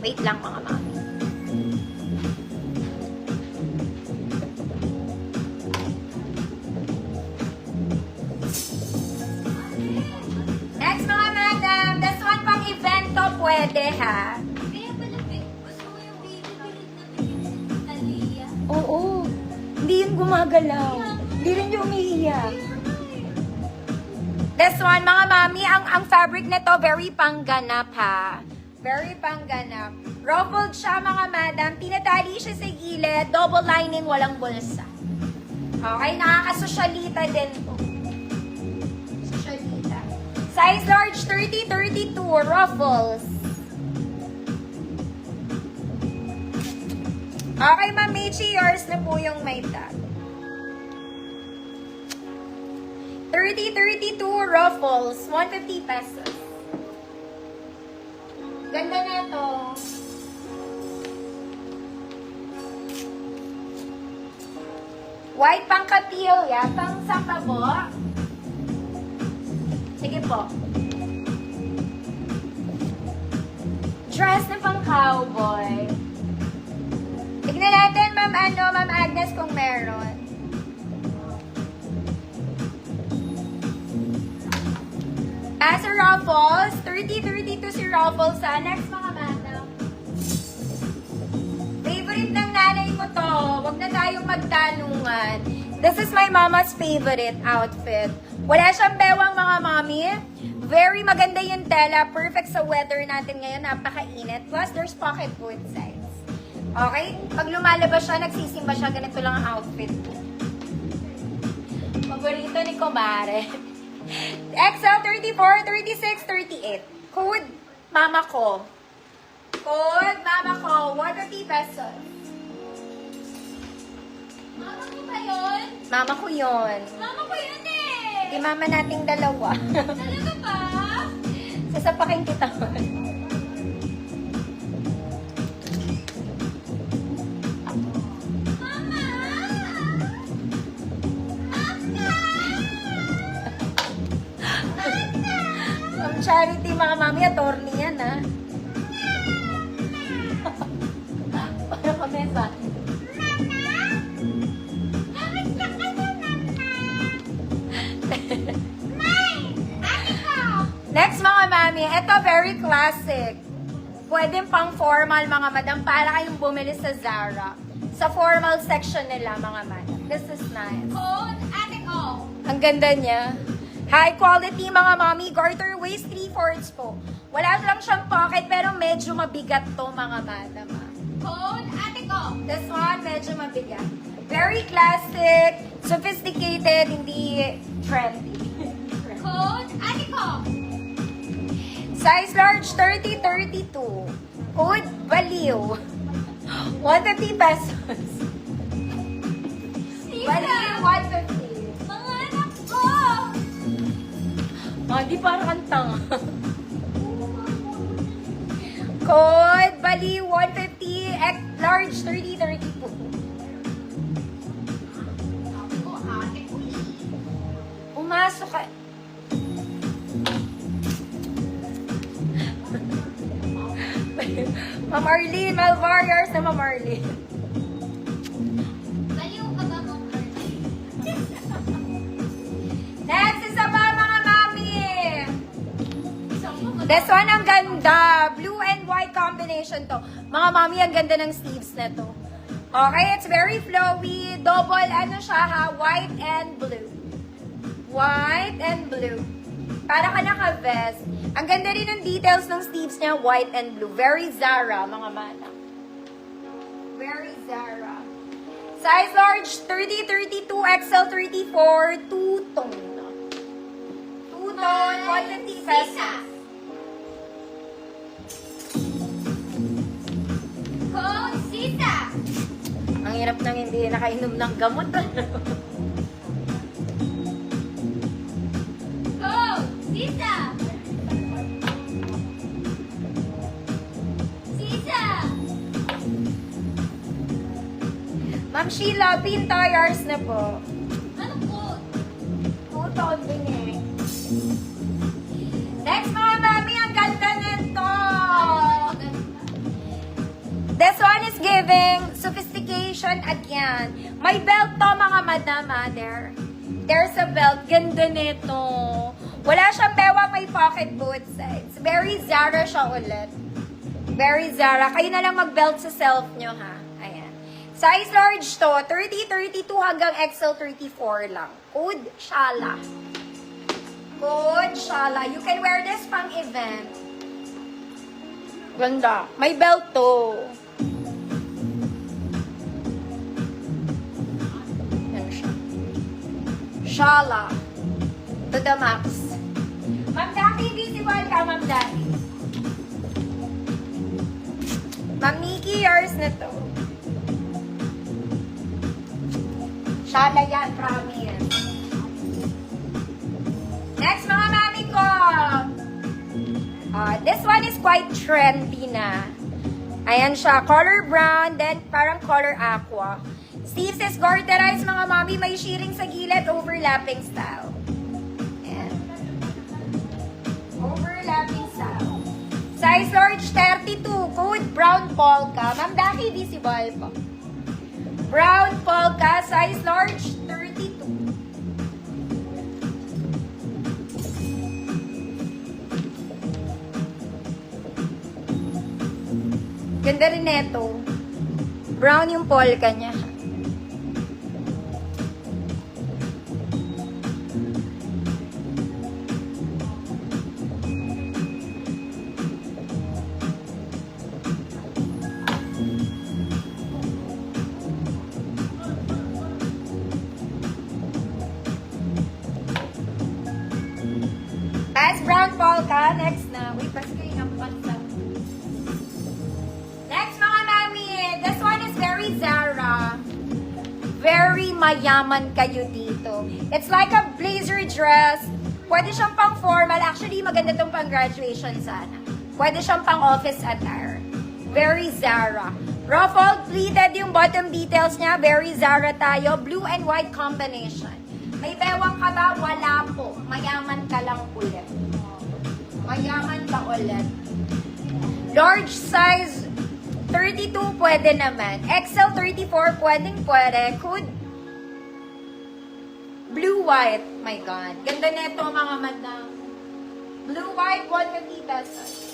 Wait lang mga mami. Next mga madam, this one pang event to pwede ha. Kaya pala, gusto mo yung bibili na Thalia. Oo. Hindi yun gumagalaw. Hindi rin yung umiiyak. This one, mga mami, ang fabric nito very pangganap ha. Very pangganap. Ruffled siya mga madam. Tinatali siya sa gilid. Double lining, walang bulsa. Okay, nakakasosyalita din po. Sosyalita. Size large 30-32, ruffles. Okay, Ma'am Michi, yours na po yung may tag. 30-32 ruffles, 150 pesos. Ganda na to. White pang kapilya, pang sapabo. Sige po. Dress na pang cowboy. Tignan natin, Ma'am Agnes, kung meron. Sa Ruffles, 30-32 si Ruffles sa next mga madam. Favorite ng nanay ko to. Huwag na tayong magtanungan. This is my mama's favorite outfit. Wala siyang bewang mga mami. Very maganda yung tela. Perfect sa weather natin ngayon. Napakainit. Plus, there's pocket both sides. Okay? Pag lumalabas siya, nagsisimba siya, ganito lang ang outfit ko. Paborito ni Kumare. XL 34, 36, 38. Code mama ko. Code mama ko. 150 pesos. Mama ko ba yun? Mama ko yun. Mama ko yun eh! Di mama nating dalawa. Talaga ba? Sasapakin kita. Mama! Ang charity mga mami, attorney yan ha. Para kami sa... Next mga mami, ito very classic. Pwede pang formal mga madam para kayong bumili sa Zara. Sa formal section nila mga madam. This is nice. Code ate ko. Ang ganda niya. High quality mga mami. Garter waist 3/4 po. Wala lang siyang pocket pero medyo mabigat to mga madam. Code ate ko. This one medyo mabigat. Very classic, sophisticated, hindi trendy. Code ate ko. Size large 30-32. Code Baliw. 150 pesos. Baliw 150. Mga anak ko. Oh, di parang ang tanga. Code Baliw 150. Large 30-32. Ate ko, ate ko. Pumasok ka. Ma'am Arlene, Mal Warriors na Ma'am Arlene. Baliw ka ba, Ma'am Arlene? Next, isa pa mga mami. Isang mo, This one ang ganda. Blue and white combination to. Mga mami, ang ganda ng sleeves na to. Okay, it's very flowy. Double, ano siya ha? White and blue. White and blue. Para ka naka-vest. Ang ganda rin ng details ng sleeves niya, white and blue. Very Zara, mga mana. Very Zara. Size large, 30-32, XL 34, two-tone. Two-tone, 150 pesos. Sisa. Code Sisa. Ang hirap nang hindi nakainom ng gamot. Code Sisa. Sisa. Ma'am Sheila, pin tires na po. Anong code? Two-tone din eh. Next mga mami, ang ganda nito. This one is giving sophistication again. May belt to mga madam, there. There's a belt. Ganda nito. Wala siyang bewang, may pocket both sides. Very Zara siya ulit. Very Zara. Kayo na lang mag-belt sa self nyo, ha? Ayan. Size large to. 30, 32 hanggang XL 34 lang. Code Shala. Code Shala. You can wear this pang event. Ganda. May belt to. Yan siya. Shala. To the max. Ma'am Daki, visible ka, Ma'am Daki. Ma'am Nikki, yours na to. Shala yan, promise. Next, mga mami ko. This one is quite trendy na. Ayan siya, color brown, then parang color aqua. Sleeves is garterized, mga mami. May shearing sa gilid, overlapping style. Ayan. Overlapping style. Size large 32, code brown polka. Ma'am Daki, visible po. Brown polka, size large 32. Ganda rin neto. Brown yung polka niya. That's brown polka. Next na. Wait, paski ang pasta. Next, mga mami. This one is very Zara. Very mayaman kayo dito. It's like a blazer dress. Pwede siyang pang formal. Actually, maganda tong pang graduation sana. Pwede siyang pang office attire. Very Zara. Ruffled, pleated yung bottom details niya. Very Zara tayo. Blue and white combination. May bewang ka ba? Wala po. Mayaman ka lang ulit. Mayaman ka ulit. Large size 32 pwede naman. XL 34 pwede. Could blue white. My God. Ganda nito mga madam. Blue white 150 pesos.